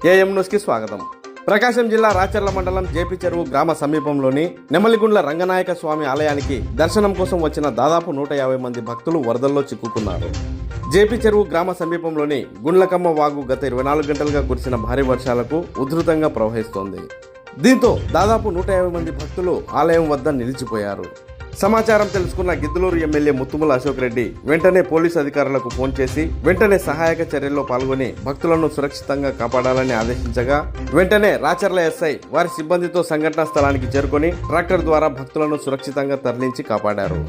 AM news కి స్వాగతం. ప్రకాశం జిల్లా రాచర్ల మండలం జేపీ చెరువు గ్రామ సమీపంలోని నెమలిగుండ్ల రంగనాయక స్వామి ఆలయానికి దర్శనం కోసం వచ్చిన దాదాపు 150 మంది భక్తులు వరదల్లో చిక్కుకున్నారు. జేపీ చెరువు గ్రామ సమీపంలోని గుండ్లకమ్మ వాగు గత 24 గంటలుగా కురిసిన భారీ వర్షాలకు ఉధృతంగా ప్రవహిస్తోంది. దీంతో దాదాపు 150 మంది భక్తులు ఆలయం వద్ద నిలిచిపోయారు. సమాచారం తెలుసుకున్న గిద్దలూరు ఎమ్మెల్యే ముత్తుముల అశోక్ రెడ్డి వెంటనే పోలీసు అధికారులకు ఫోన్ చేసి వెంటనే సహాయక చర్యల్లో పాల్గొని భక్తులను సురక్షితంగా కాపాడాలని ఆదేశించగా వెంటనే రాచర్ల ఎస్ఐ వారి సిబ్బందితో సంఘటనా స్థలానికి చేరుకొని ట్రాక్టర్ ద్వారా భక్తులను సురక్షితంగా తరలించి కాపాడారు.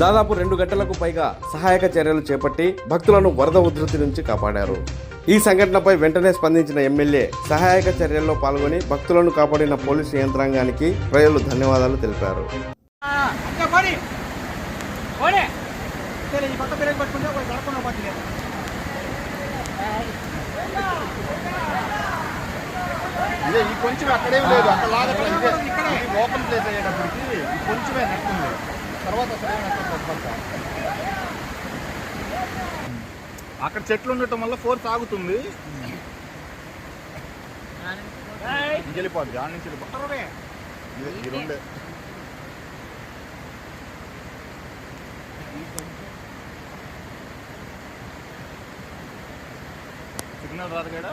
దాదాపు 2 గంటలకు పైగా సహాయక చర్యలు చేపట్టి భక్తులను వరద ఉధృతి నుంచి కాపాడారు. ఈ సంఘటనపై వెంటనే స్పందించిన ఎమ్మెల్యే సహాయక చర్యల్లో పాల్గొని భక్తులను కాపాడిన పోలీసు యంత్రాంగానికి ప్రజలు ధన్యవాదాలు తెలిపారు. ఇదే ఈ కొంచెం అక్కడేం లేదు, అక్కడ లాగట్లా. ఇదే ఓపెన్ ప్లేస్ అయ్యేటప్పటికి కొంచెమే నెట్టుంది, తర్వాత అక్కడ చెట్లు ఉండటం వల్ల ఫోర్స్ ఆగుతుంది, వెళ్ళిపోద్ది ఆడ నుంచి వెళ్ళిపోతుంది. ఈ రెండే సిగ్నల్ రాదు కదా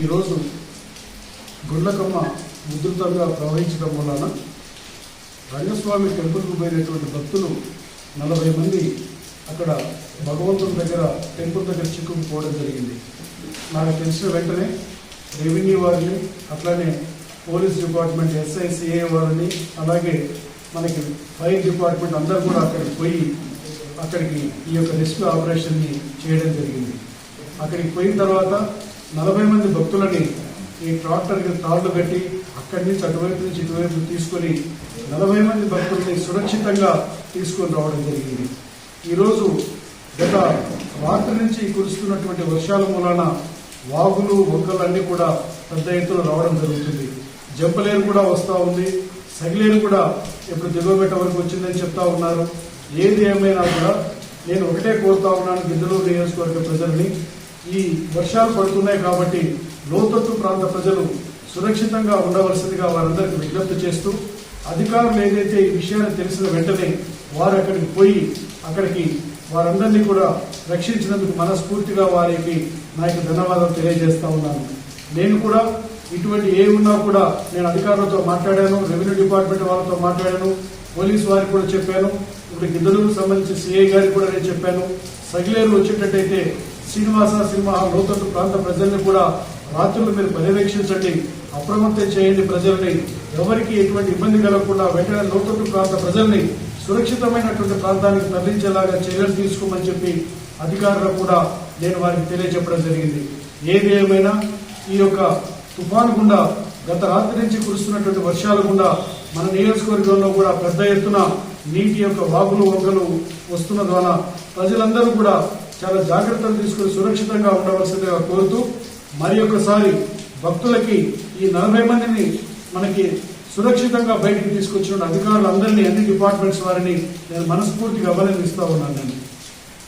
ఈరోజు గుండ్లకమ్మ ఉధృతంగా ప్రవహించడం వలన రంగస్వామి టెంపుల్కు పోయినటువంటి భక్తులు 40 మంది అక్కడ భగవంతుని దగ్గర టెంపుల్ దగ్గర చిక్కుకుపోవడం జరిగింది. నాకు తెలిసిన వెంటనే రెవెన్యూ వారిని, అట్లానే పోలీస్ డిపార్ట్మెంట్ ఎస్ఐ సిఐ వారిని, అలాగే మనకి ఫైర్ డిపార్ట్మెంట్ అందరూ కూడా అక్కడికి పోయి అక్కడికి ఈ యొక్క రెస్క్యూ ఆపరేషన్ని చేయడం జరిగింది. అక్కడికి పోయిన తర్వాత 40 మంది భక్తులని ఈ ట్రాక్టర్కి తాళ్లు కట్టి అక్కడి నుంచి అటువైపు నుంచి ఇటువైపు తీసుకొని 40 మంది భక్తుల్ని సురక్షితంగా తీసుకొని రావడం జరిగింది. ఈరోజు గత రాత్రి నుంచి కురుస్తున్నటువంటి వర్షాల మూలాన వాగులు వంకలు అన్నీ కూడా పెద్ద ఎత్తున రావడం జరుగుతుంది. జంపలేరు కూడా వస్తూ ఉంది, సగిలేరు కూడా ఇప్పుడు దిగువబెట్ట వరకు వచ్చిందని చెప్తా ఉన్నారు. ఏది ఏమైనా కూడా నేను ఒకటే కోరుతా ఉన్నాను గిద్దలూరు నియోజకవర్గ ప్రజల్ని, ఈ వర్షాలు పడుతున్నాయి కాబట్టి లోతట్టు ప్రాంత ప్రజలు సురక్షితంగా ఉండవలసిందిగా వారందరికీ విజ్ఞప్తి చేస్తూ, అధికారులు ఏదైతే ఈ విషయాన్ని తెలిసిన వెంటనే వారు అక్కడికి పోయి అక్కడికి వారందరినీ కూడా రక్షించినందుకు మనస్ఫూర్తిగా వారికి నా యొక్క ధన్యవాదాలు తెలియజేస్తా ఉన్నాను. నేను కూడా ఇటువంటి ఏ ఉన్నా కూడా నేను అధికారులతో మాట్లాడాను, రెవెన్యూ డిపార్ట్మెంట్ వాళ్ళతో మాట్లాడాను, పోలీసు వారికి కూడా చెప్పాను. ఇప్పుడు గిద్దలూరుకు సంబంధించి సిఐ గారికి కూడా నేను చెప్పాను. సగిలేరు వచ్చేటట్టయితే శ్రీనివాస సినిమా లోతట్టు ప్రాంత ప్రజల్ని కూడా రాత్రులు మీరు పర్యవేక్షించండి, అప్రమత్తం చేయండి. ప్రజల్ని ఎవరికి ఎటువంటి ఇబ్బంది కలగకుండా వెంటనే లోతట్టు ప్రాంత ప్రజల్ని సురక్షితమైనటువంటి ప్రాంతానికి తరలించేలాగా చర్యలు తీసుకోమని చెప్పి అధికారులకు కూడా నేను వారికి తెలియజెప్పడం జరిగింది. ఏది ఏమైనా ఈ యొక్క తుఫాను గుండా గత రాత్రి నుంచి కురుస్తున్నటువంటి వర్షాల గుండా మన నియోజకవర్గంలో కూడా పెద్ద ఎత్తున నీటి యొక్క వాగులు వంకలు వస్తున్న ద్వారా ప్రజలందరూ కూడా చాలా జాగ్రత్తలు తీసుకుని సురక్షితంగా ఉండవలసిందిగా కోరుతూ, మరి ఒకసారి భక్తులకి ఈ 40 మందిని మనకి సురక్షితంగా బయటికి తీసుకొచ్చిన అధికారులందరినీ, అన్ని డిపార్ట్మెంట్స్ వారిని నేను మనస్ఫూర్తిగా అభినందిస్తా ఉన్నాను.